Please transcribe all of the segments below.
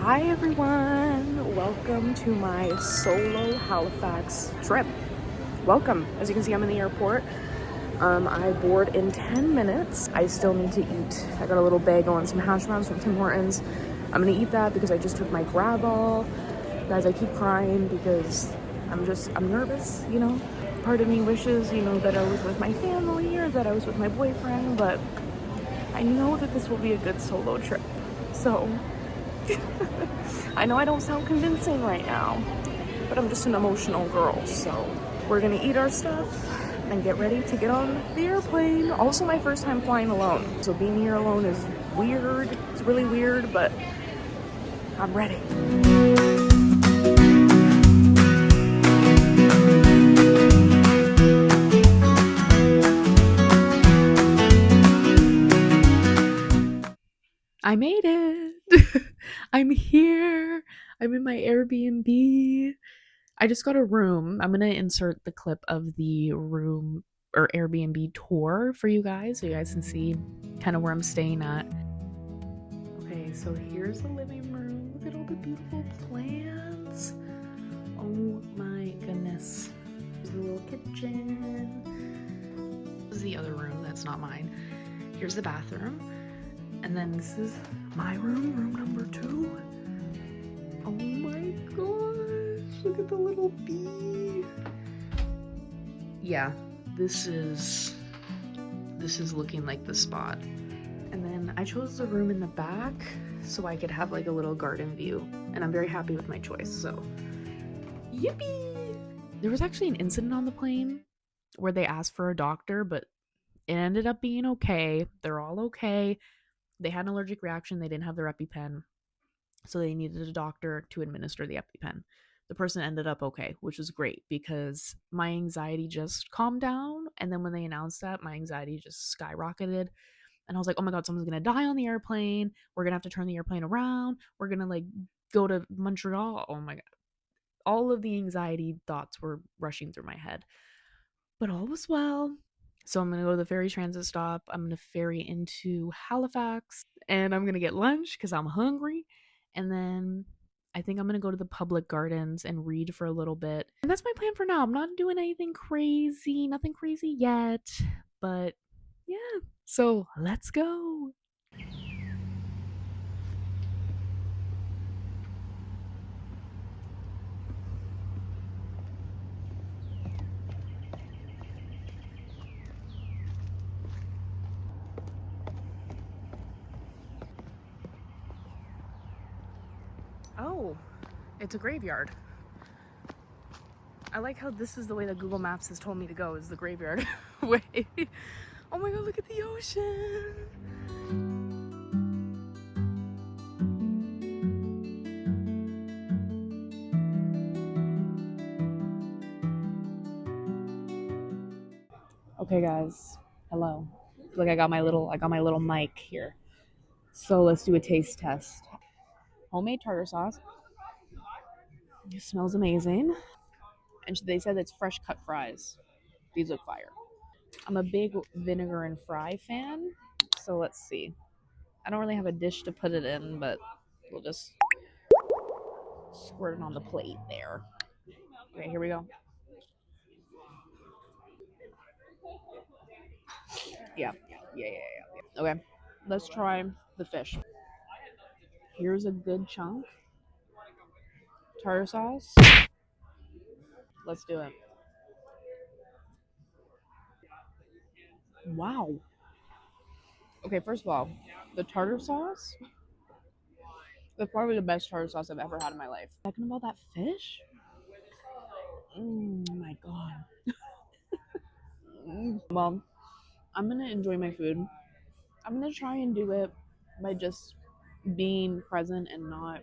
Hi everyone, welcome to my solo Halifax trip. Welcome. As you can see, I'm in the airport. I board in 10 minutes. I still need to eat. I got a little bagel and some hash browns from Tim Hortons. I'm gonna eat that because I just took my Gravol. Guys, I keep crying because I'm nervous, Part of me wishes, that I was with my family or that I was with my boyfriend, but I know that this will be a good solo trip. So I know I don't sound convincing right now, but I'm just an emotional girl. So we're gonna eat our stuff and get ready to get on the airplane. Also my first time flying alone. So being here alone is weird. It's really weird, but I'm ready. I made it. I'm here. I'm in my Airbnb. I just got a room. I'm going to insert the clip of the room or Airbnb tour for you guys so you guys can see kind of where I'm staying at. Okay, so here's the living room. Look at all the beautiful plants. Oh my goodness. There's the little kitchen. This is the other room that's not mine. Here's the bathroom. And then this is my room number 2. Oh my gosh, look at the little bee. Yeah, this is looking like the spot. And then I chose the room in the back so I could have like a little garden view. And I'm very happy with my choice, so yippee! There was actually an incident on the plane where they asked for a doctor, but it ended up being okay. They're all okay. They had an allergic reaction. They didn't have their EpiPen. So they needed a doctor to administer the EpiPen. The person ended up okay, which was great because my anxiety just calmed down. And then when they announced that, my anxiety just skyrocketed. And I was like, oh my God, someone's going to die on the airplane. We're going to have to turn the airplane around. We're going to go to Montreal. Oh my God. All of the anxiety thoughts were rushing through my head. But all was well. So I'm going to go to the ferry transit stop. I'm going to ferry into Halifax and I'm going to get lunch because I'm hungry. And then I think I'm going to go to the public gardens and read for a little bit. And that's my plan for now. I'm not doing anything crazy, nothing crazy yet. But yeah, so let's go. Oh, it's a graveyard. I like how this is the way that Google Maps has told me to go, is the graveyard way. Oh my God, look at the ocean. Okay guys, hello. Look, I got my little mic here. So let's do a taste test. Homemade tartar sauce. It smells amazing. And they said it's fresh cut fries. These look fire. I'm a big vinegar and fry fan. So let's see. I don't really have a dish to put it in, but we'll just squirt it on the plate there. Okay, here we go. Yeah. Okay, let's try the fish. Here's a good chunk. Tartar sauce. Let's do it. Wow. Okay, first of all, the tartar sauce, that's probably the best tartar sauce I've ever had in my life. Talking about that fish? Oh my God. Well, I'm gonna enjoy my food. I'm gonna try and do it by just being present and not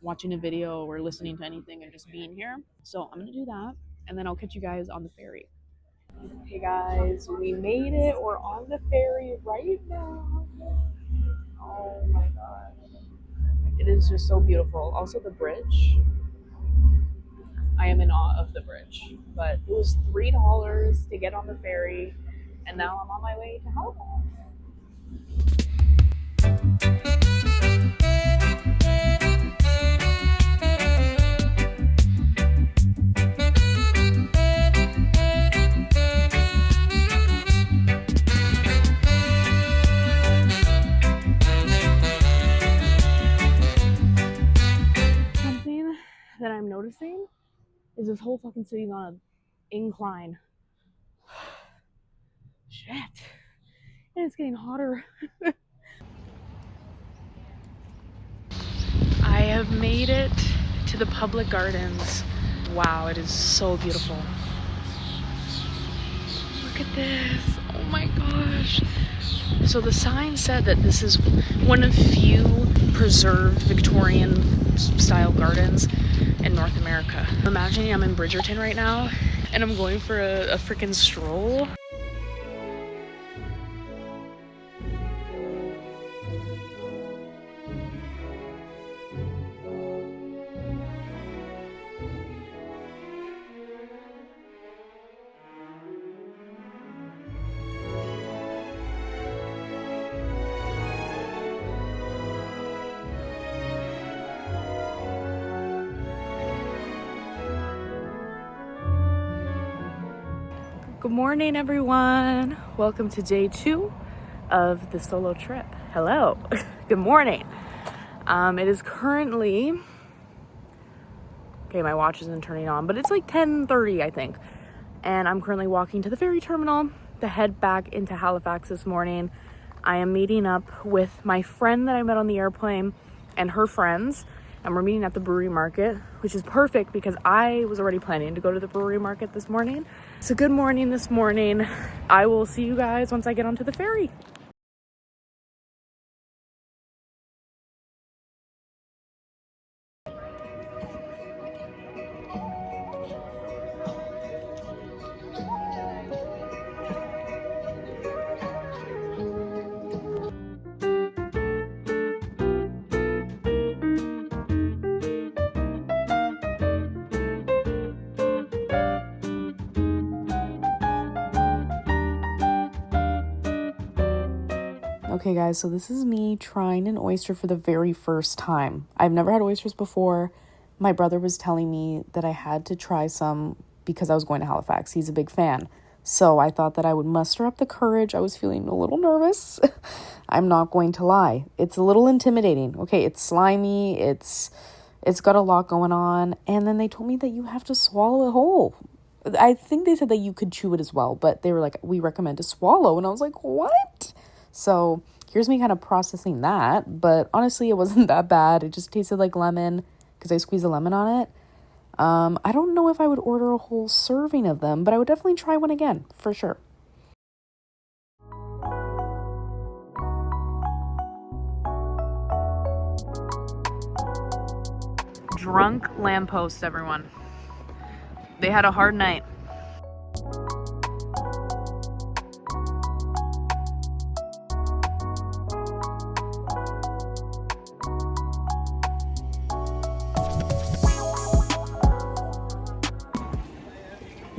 watching a video or listening to anything and just being here. So I'm gonna do that, and then I'll catch you guys on the ferry. Hey guys, we made it. We're on the ferry right now. Oh my God. It is just so beautiful. Also the bridge. I am in awe of the bridge. But it was $3 to get on the ferry, and now I'm on my way to Halifax. noticing is this whole fucking city's on an incline. Shit. And it's getting hotter. I have made it to the public gardens. Wow, it is so beautiful. Look at this. Oh my gosh. So the sign said that this is one of few preserved Victorian style gardens in North America. Imagine I'm in Bridgerton right now and I'm going for a freaking stroll. Good morning, everyone. Welcome to day 2 of the solo trip. Hello. Good morning. It is currently, okay, my watch isn't turning on, but it's like 10:30, I think. And I'm currently walking to the ferry terminal to head back into Halifax this morning. I am meeting up with my friend that I met on the airplane and her friends, and we're meeting at the brewery market, which is perfect because I was already planning to go to the brewery market this morning. So good morning this morning. I will see you guys once I get onto the ferry. Okay guys, so this is me trying an oyster for the very first time. I've never had oysters before. My brother was telling me that I had to try some because I was going to Halifax. He's a big fan. So I thought that I would muster up the courage. I was feeling a little nervous. I'm not going to lie. It's a little intimidating. Okay, it's slimy. It's got a lot going on. And then they told me that you have to swallow it whole. I think they said that you could chew it as well, but they were like, we recommend to swallow. And I was like, what? So here's me kind of processing that, but honestly, it wasn't that bad. It just tasted like lemon because I squeezed a lemon on it. I don't know if I would order a whole serving of them, but I would definitely try one again, for sure. Drunk lampposts, everyone. They had a hard night.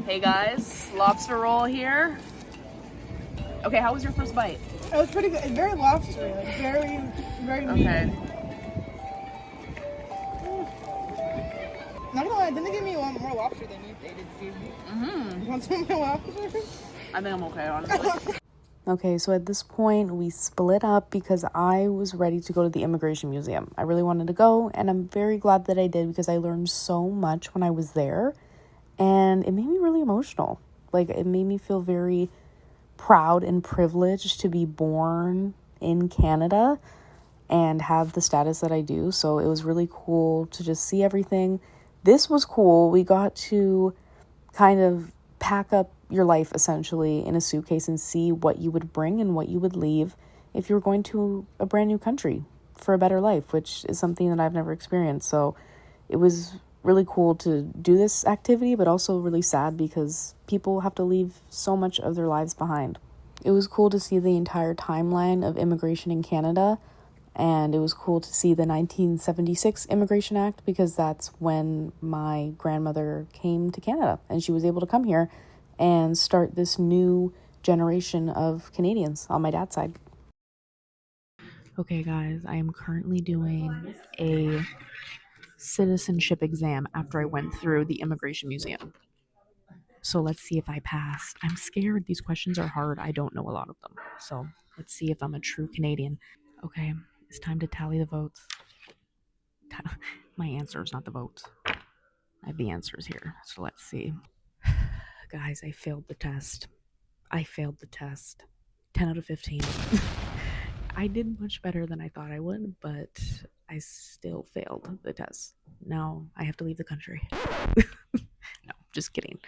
Hey guys, lobster roll here. Okay, how was your first bite? It was pretty good. It's very lobstery, like very meaty. Okay. Not gonna lie, didn't they give me one more lobster than they did to you? You want some more lobster? I think I'm okay, honestly. Okay, so at this point, we split up because I was ready to go to the Immigration Museum. I really wanted to go, and I'm very glad that I did because I learned so much when I was there, and it made me really emotional. Like, it made me feel very proud and privileged to be born in Canada and have the status that I do. So it was really cool to just see everything. This was cool. We got to kind of pack up your life essentially in a suitcase and see what you would bring and what you would leave if you were going to a brand new country for a better life, which is something that I've never experienced. So it was really cool to do this activity, but also really sad because people have to leave so much of their lives behind. It was cool to see the entire timeline of immigration in Canada, and it was cool to see the 1976 Immigration Act because that's when my grandmother came to Canada and she was able to come here and start this new generation of Canadians on my dad's side. Okay, guys, I am currently doing a citizenship exam after I went through the Immigration Museum. So let's see if I passed. I'm scared. These questions are hard. I don't know a lot of them. So let's see if I'm a true Canadian. Okay, it's time to tally the votes. My answers, not the votes. I have the answers here, so let's see. Guys, I failed the test. I failed the test. 10 out of 15. I did much better than I thought I would, but I still failed the test. Now I have to leave the country. No, just kidding.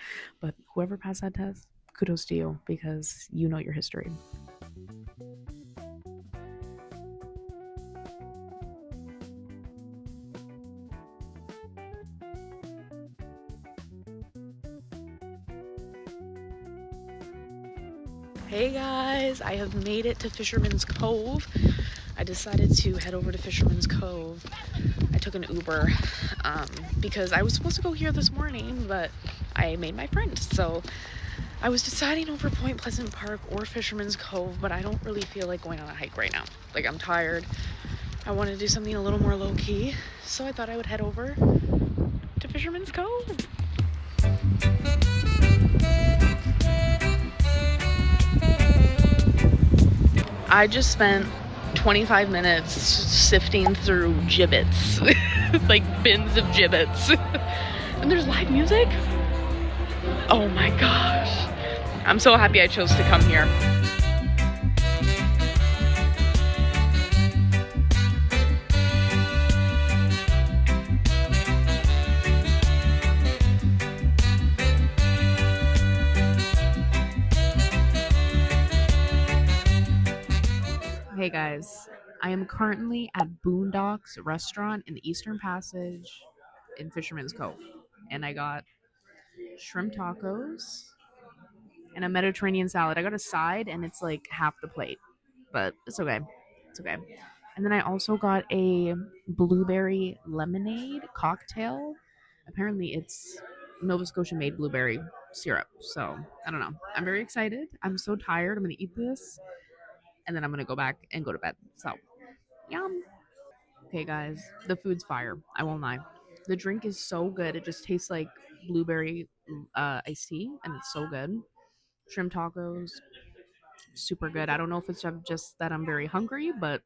But whoever passed that test, kudos to you because you know your history. Hey guys, I have made it to Fisherman's Cove. I decided to head over to Fisherman's Cove. I took an Uber because I was supposed to go here this morning, but I made my friend. So I was deciding over Point Pleasant Park or Fisherman's Cove, but I don't really feel like going on a hike right now. Like, I'm tired. I want to do something a little more low-key, so I thought I would head over to Fisherman's Cove. I just spent 25 minutes sifting through gibbets, like bins of gibbets. And there's live music? Oh my gosh. I'm so happy I chose to come here. Hey guys, I am currently at Boondocks Restaurant in the Eastern Passage in Fisherman's Cove. And I got shrimp tacos and a Mediterranean salad. I got a side and it's like half the plate, but it's okay. It's okay. And then I also got a blueberry lemonade cocktail. Apparently, it's Nova Scotia made blueberry syrup. So I don't know. I'm very excited. I'm so tired. I'm going to eat this and then I'm going to go back and go to bed. So, yum. Okay, guys, the food's fire. I won't lie. The drink is so good. It just tastes like blueberry iced tea, and it's so good. Shrimp tacos, super good. I don't know if it's just that I'm very hungry, but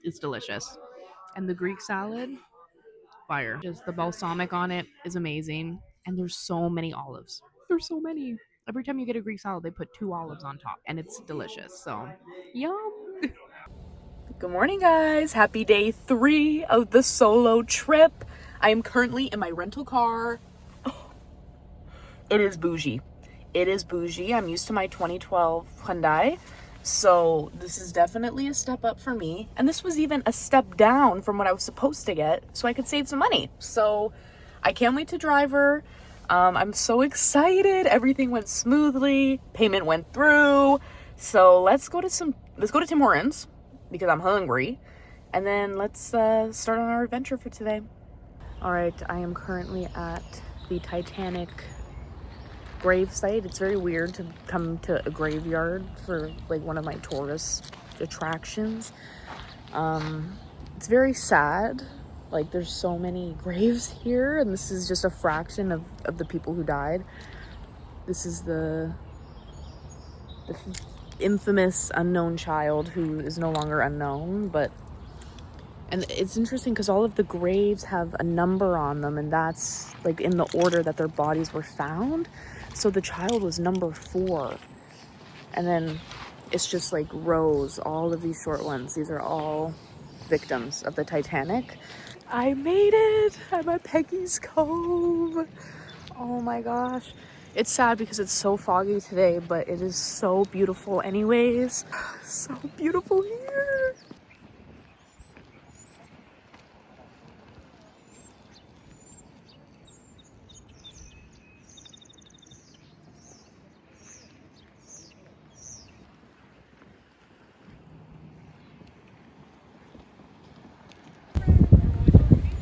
it's delicious. And the Greek salad, fire. Just the balsamic on it is amazing. And there's so many olives. There's so many. Every time you get a Greek salad, they put 2 olives on top, and it's delicious. So, yum. Good morning, guys. Happy day 3 of the solo trip. I am currently in my rental car. It is bougie. It is bougie. I'm used to my 2012 Hyundai. So this is definitely a step up for me. And this was even a step down from what I was supposed to get so I could save some money. So I can't wait to drive her. I'm so excited. Everything went smoothly. Payment went through. So let's go to Tim Hortons because I'm hungry. And then let's start on our adventure for today. All right, I am currently at the Titanic grave site. It's very weird to come to a graveyard for like one of my tourist attractions. It's very sad. Like, there's so many graves here, and this is just a fraction of the people who died. This is the infamous unknown child who is no longer unknown, and it's interesting because all of the graves have a number on them, and that's like in the order that their bodies were found. So the child was number 4. And then it's just like rows, all of these short ones. These are all victims of the Titanic. I made it! I'm at Peggy's Cove. Oh my gosh. It's sad because it's so foggy today, but it is so beautiful anyways. So beautiful here.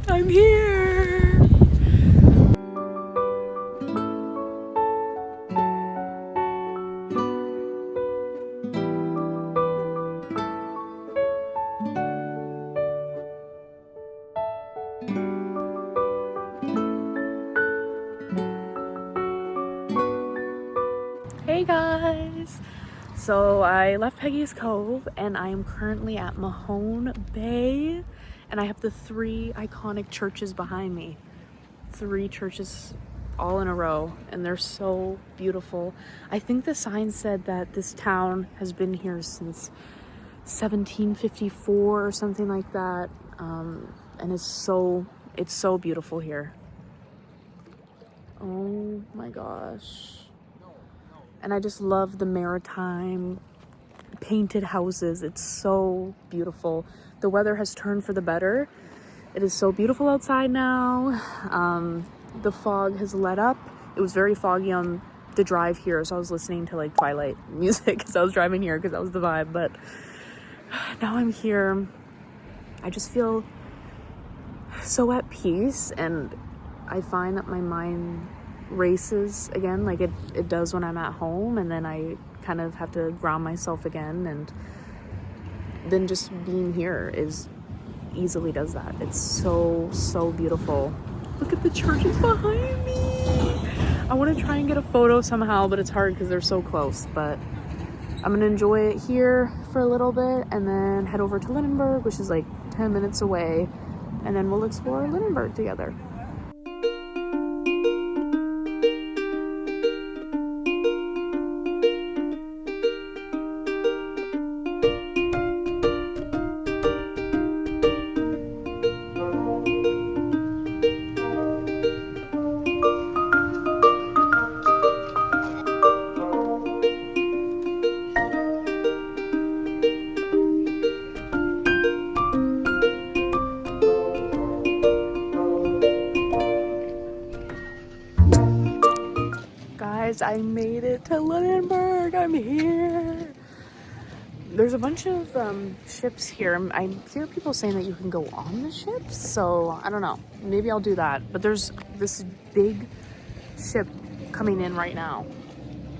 I'm here. Hey guys. So I left Peggy's Cove and I am currently at Mahone Bay, and I have the 3 iconic churches behind me. 3 churches all in a row, and they're so beautiful. I think the sign said that this town has been here since 1754 or something like that, and it's so beautiful here. Oh my gosh. And I just love the maritime painted houses. It's so beautiful. The weather has turned for the better. It is so beautiful outside now. The fog has let up. It was very foggy on the drive here, so I was listening to like Twilight music because I was driving here because that was the vibe. But now I'm here. I just feel so at peace, and I find that my mind races again like it does when I'm at home, and then I kind of have to ground myself again, and then just being here is easily does that. It's so beautiful. Look at the churches behind me. I want to try and get a photo somehow, but it's hard because they're so close. But I'm gonna enjoy it here for a little bit and then head over to Lindenberg, which is like 10 minutes away, and then we'll explore Lindenberg together. Guys, I made it to Lindenberg. I'm here. There's a bunch of ships here. I hear people saying that you can go on the ships, so I don't know. Maybe I'll do that. But there's this big ship coming in right now.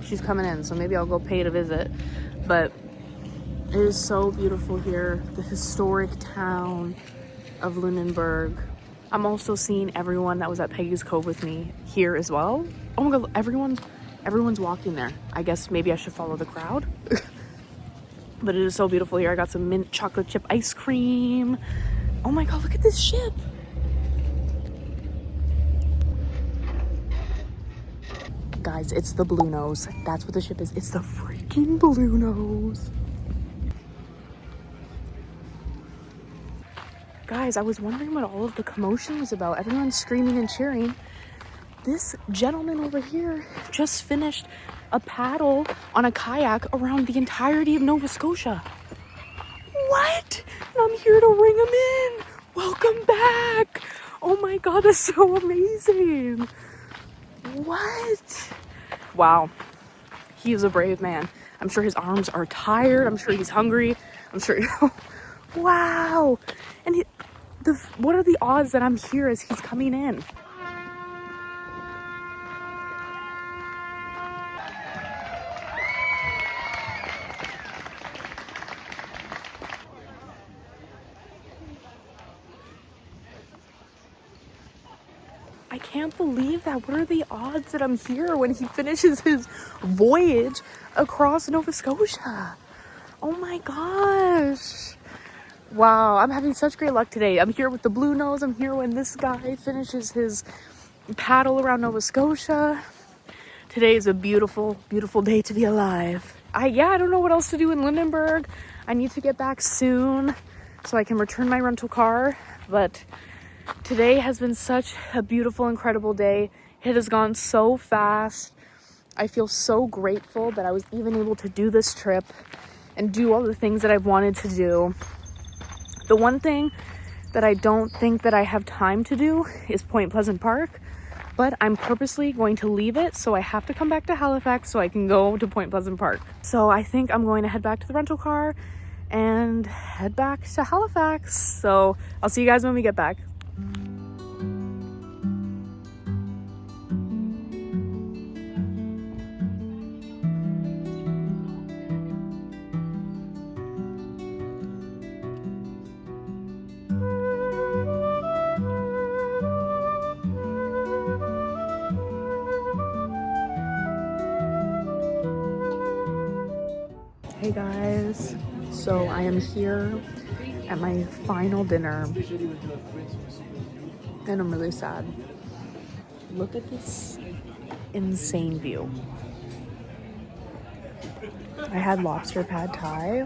She's coming in, so maybe I'll go pay it a visit. But it is so beautiful here. The historic town of Lunenburg. I'm also seeing everyone that was at Peggy's Cove with me here as well. Oh my god, everyone's walking there. I guess maybe I should follow the crowd. But it is so beautiful here. I got some mint chocolate chip ice cream. Oh my god, look at this ship. Guys, it's the Blue Nose. That's what the ship is. It's the freaking Blue Nose. Guys, I was wondering what all of the commotion was about. Everyone's screaming and cheering. This gentleman over here just finished a paddle on a kayak around the entirety of Nova Scotia. What? And I'm here to ring him in. Welcome back. Oh my god, that's so amazing. What? Wow. He is a brave man. I'm sure his arms are tired. I'm sure he's hungry. I'm sure. Wow. And what are the odds that I'm here as he's coming in? I can't believe that. What are the odds that I'm here when he finishes his voyage across Nova Scotia? Oh my gosh. Wow, I'm having such great luck today. I'm here with the Blue Nose. I'm here when this guy finishes his paddle around Nova Scotia. Today is a beautiful, beautiful day to be alive. I don't know what else to do in Lindenberg. I need to get back soon so I can return my rental car. But today has been such a beautiful, incredible day. It has gone so fast. I feel so grateful that I was even able to do this trip and do all the things that I've wanted to do. The one thing that I don't think that I have time to do is Point Pleasant Park, but I'm purposely going to leave it, so I have to come back to Halifax so I can go to Point Pleasant Park. So I think I'm going to head back to the rental car and head back to Halifax. So I'll see you guys when we get back. Hey guys, so I am here at my final dinner and I'm really sad. Look at this insane view. I had lobster pad thai.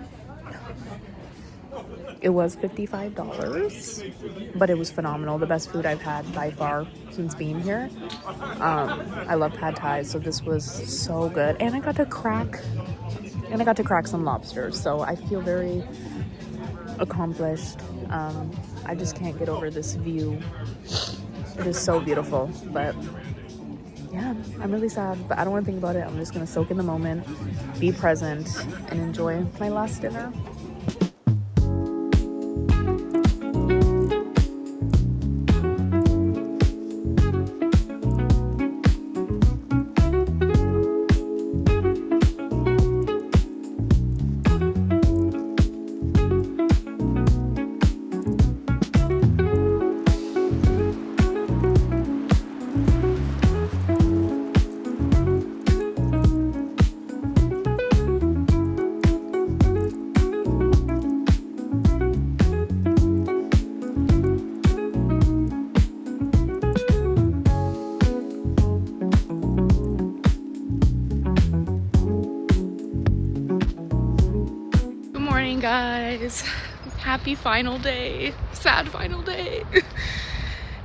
It was $55, but it was phenomenal. The best food I've had by far since being here. I love pad thai, so this was so good. And I got to crack some lobsters, so I feel very accomplished. I just can't get over this view. It is so beautiful, but yeah, I'm really sad, but I don't want to think about it. I'm just gonna soak in the moment, be present, and enjoy my last dinner. Guys, happy final day, sad final day.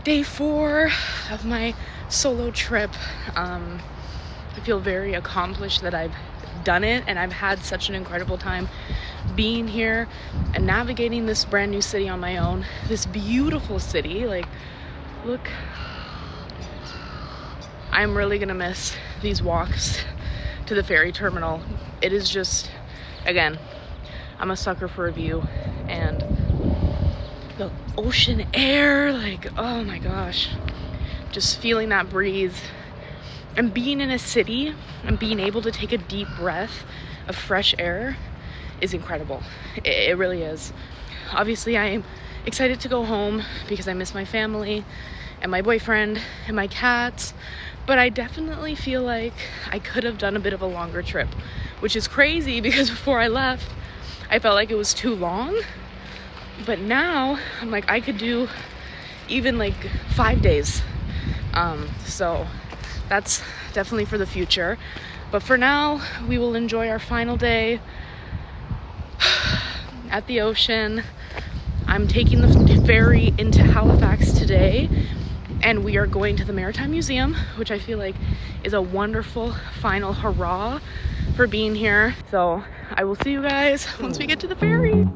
Day 4 of my solo trip. I feel very accomplished that I've done it, and I've had such an incredible time being here and navigating this brand new city on my own. This beautiful city, like, look, I'm really gonna miss these walks to the ferry terminal. It is just, again, I'm a sucker for a view, and the ocean air, like, oh my gosh, just feeling that breeze and being in a city and being able to take a deep breath of fresh air is incredible. It really is. Obviously, I am excited to go home because I miss my family and my boyfriend and my cats, but I definitely feel like I could have done a bit of a longer trip, which is crazy because before I left, I felt like it was too long, but now I'm like, I could do even like 5 days. So that's definitely for the future. But for now, we will enjoy our final day at the ocean. I'm taking the ferry into Halifax today, and we are going to the Maritime Museum, which I feel like is a wonderful final hurrah for being here. So I will see you guys once we get to the ferry.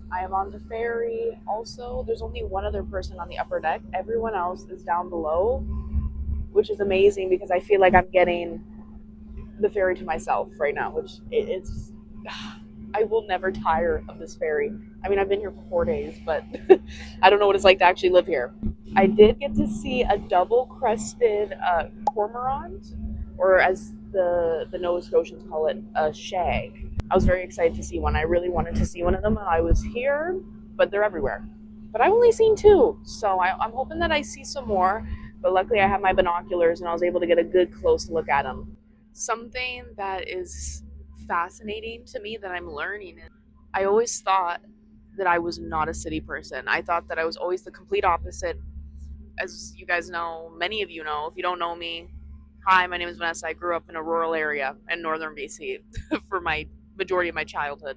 I am on the ferry. Also, there's only one other person on the upper deck. Everyone else is down below, which is amazing because I feel like I'm getting the ferry to myself right now, which it's I will never tire of this ferry. I mean, I've been here for 4 days, but I don't know what it's like to actually live here. I did get to see a double-crested cormorant, or as the Nova Scotians call it, a shag. I was very excited to see one. I really wanted to see one of them while I was here, but they're everywhere. But I've only seen 2, so I'm hoping that I see some more. But luckily, I have my binoculars, and I was able to get a good close look at them. Something that is fascinating to me that I'm learning is I always thought that I was not a city person. I thought that I was always the complete opposite. As you guys know, many of you know, if you don't know me, hi, my name is Vanessa. I grew up in a rural area in northern BC for my majority of my childhood.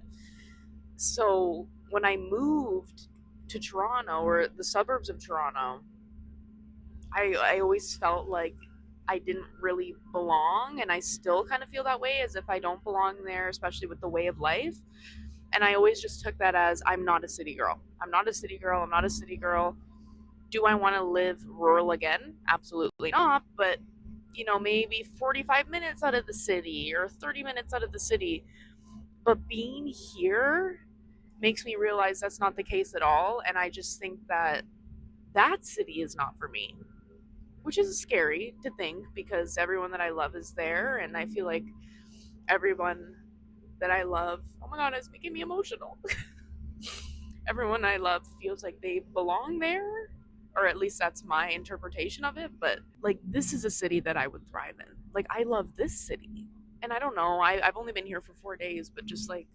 So when I moved to Toronto, or the suburbs of Toronto, I always felt like I didn't really belong, and I still kind of feel that way, as if I don't belong there, especially with the way of life. And I always just took that as, I'm not a city girl. I'm not a city girl. I'm not a city girl. Do I want to live rural again? Absolutely not. But, maybe 45 minutes out of the city or 30 minutes out of the city. But being here makes me realize that's not the case at all. And I just think that that city is not for me. which is scary to think because everyone that I love is there, and I feel like everyone that I love, oh my god, it's making me emotional. Everyone I love feels like they belong there, or at least that's my interpretation of it. But like, this is a city that I would thrive in. Like, I love this city. And I don't know, I've only been here for 4 days, but just like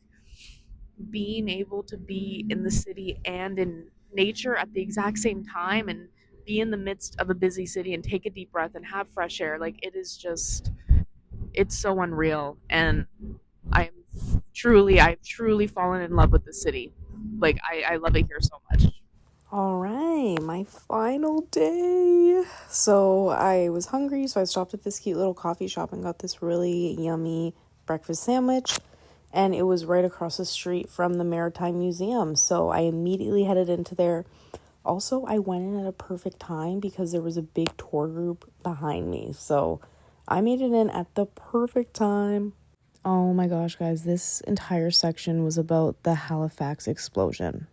being able to be in the city and in nature at the exact same time and be in the midst of a busy city and take a deep breath and have fresh air, like, it is just, it's so unreal. And I'm I've truly fallen in love with the city. Like, I love it here so much. All right, my final day. So I was hungry, so I stopped at this cute little coffee shop and got this really yummy breakfast sandwich. And it was right across the street from the Maritime Museum. So I immediately headed into there. Also, I went in at a perfect time because there was a big tour group behind me. So I made it in at the perfect time. Oh my gosh, guys, this entire section was about the Halifax explosion.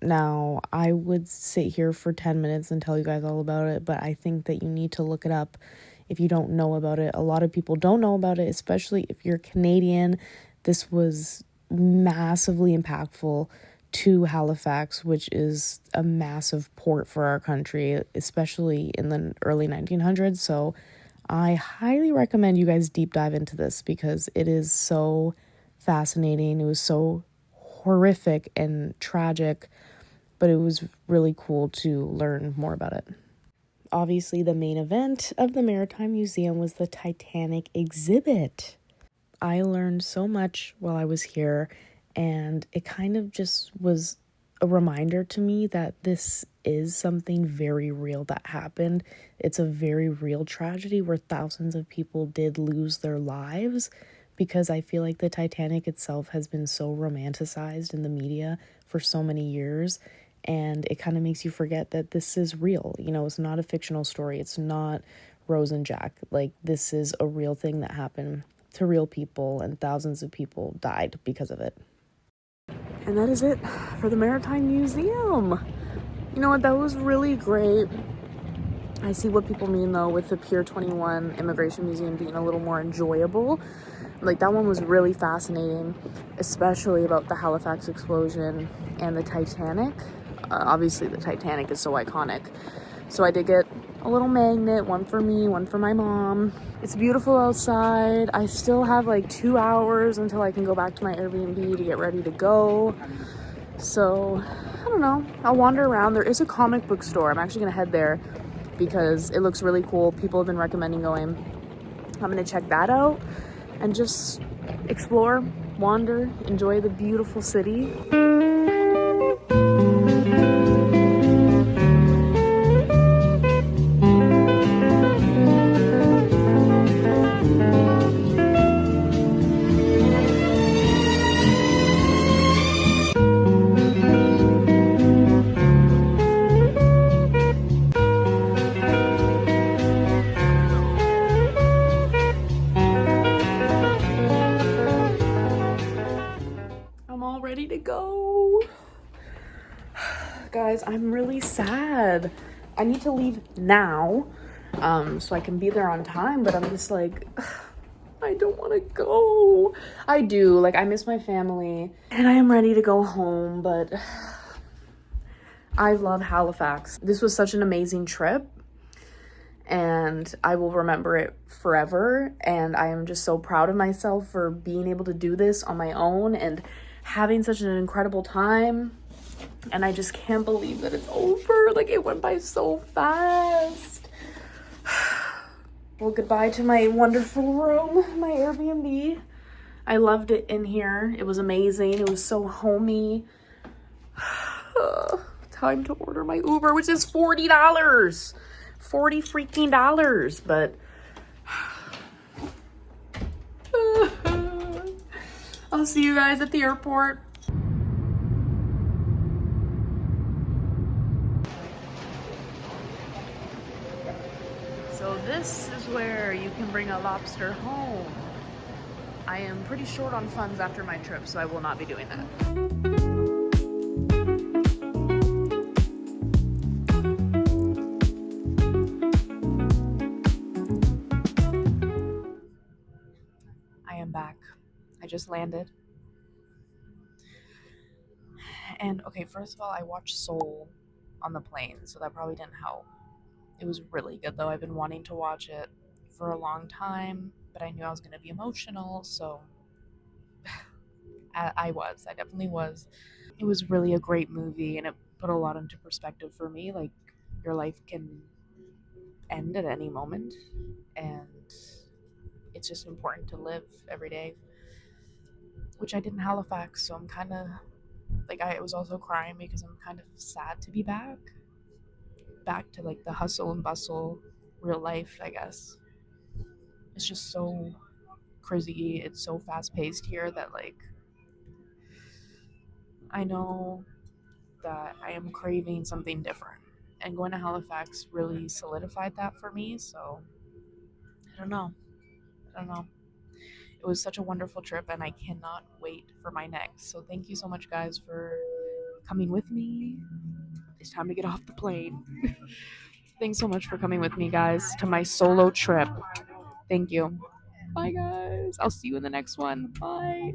Now, I would sit here for 10 minutes and tell you guys all about it, but I think that you need to look it up if you don't know about it. A lot of people don't know about it, especially if you're Canadian. This was massively impactful to Halifax, which is a massive port for our country, especially in the early 1900s. So I highly recommend you guys deep dive into this because it is so fascinating. It was so horrific and tragic, but it was really cool to learn more about it. Obviously, the main event of the Maritime Museum was the Titanic exhibit. I learned so much while I was here, and it kind of just was a reminder to me that this is something very real that happened. It's a very real tragedy where thousands of people did lose their lives, because I feel like the Titanic itself has been so romanticized in the media for so many years, and it kind of makes you forget that this is real. You know, it's not a fictional story. It's not Rose and Jack. Like, this is a real thing that happened to real people, and thousands of people died because of it. And that is it for the Maritime Museum. You know what? That was really great. I see what people mean, though, with the Pier 21 Immigration Museum being a little more enjoyable. Like, that one was really fascinating, especially about the Halifax explosion and the Titanic. Obviously, the Titanic is so iconic. So I did get a little magnet, one for me, one for my mom. It's beautiful outside. I still have like 2 hours until I can go back to my Airbnb to get ready to go. So, I don't know. I'll wander around. There is a comic book store. I'm actually gonna head there because it looks really cool. People have been recommending going. I'm gonna check that out and just explore, wander, enjoy the beautiful city. I'm all ready to go. Guys, I'm really sad. I need to leave now, so I can be there on time, but I'm just like, I don't want to go. I do, like, I miss my family, and I am ready to go home, but I love Halifax. This was such an amazing trip, and I will remember it forever, and I am just so proud of myself for being able to do this on my own and having such an incredible time. And I just can't believe that it's over. Like, it went by so fast. Well, goodbye to my wonderful room, my Airbnb. I loved it in here. It was amazing. It was so homey. Time to order my Uber, which is $40. $40 freaking dollars, but I'll see you guys at the airport. So this is where you can bring a lobster home. I am pretty short on funds after my trip, so I will not be doing that. I just landed. And okay, first of all, I watched Soul on the plane, so that probably didn't help. It was really good though. I've been wanting to watch it for a long time, but I knew I was going to be emotional, so I definitely was. It was really a great movie, and it put a lot into perspective for me. Like, your life can end at any moment, and it's just important to live every day, which I did in Halifax. So I'm kind of like, I was also crying because I'm kind of sad to be back to like the hustle and bustle, real life, I guess. It's just so crazy. It's so fast paced here that, like, I know that I am craving something different. And going to Halifax really solidified that for me. So I don't know. I don't know. It was such a wonderful trip, and I cannot wait for my next. So thank you so much, guys, for coming with me. It's time to get off the plane. Thanks so much for coming with me, guys, to my solo trip. Thank you. Bye, guys. I'll see you in the next one. Bye.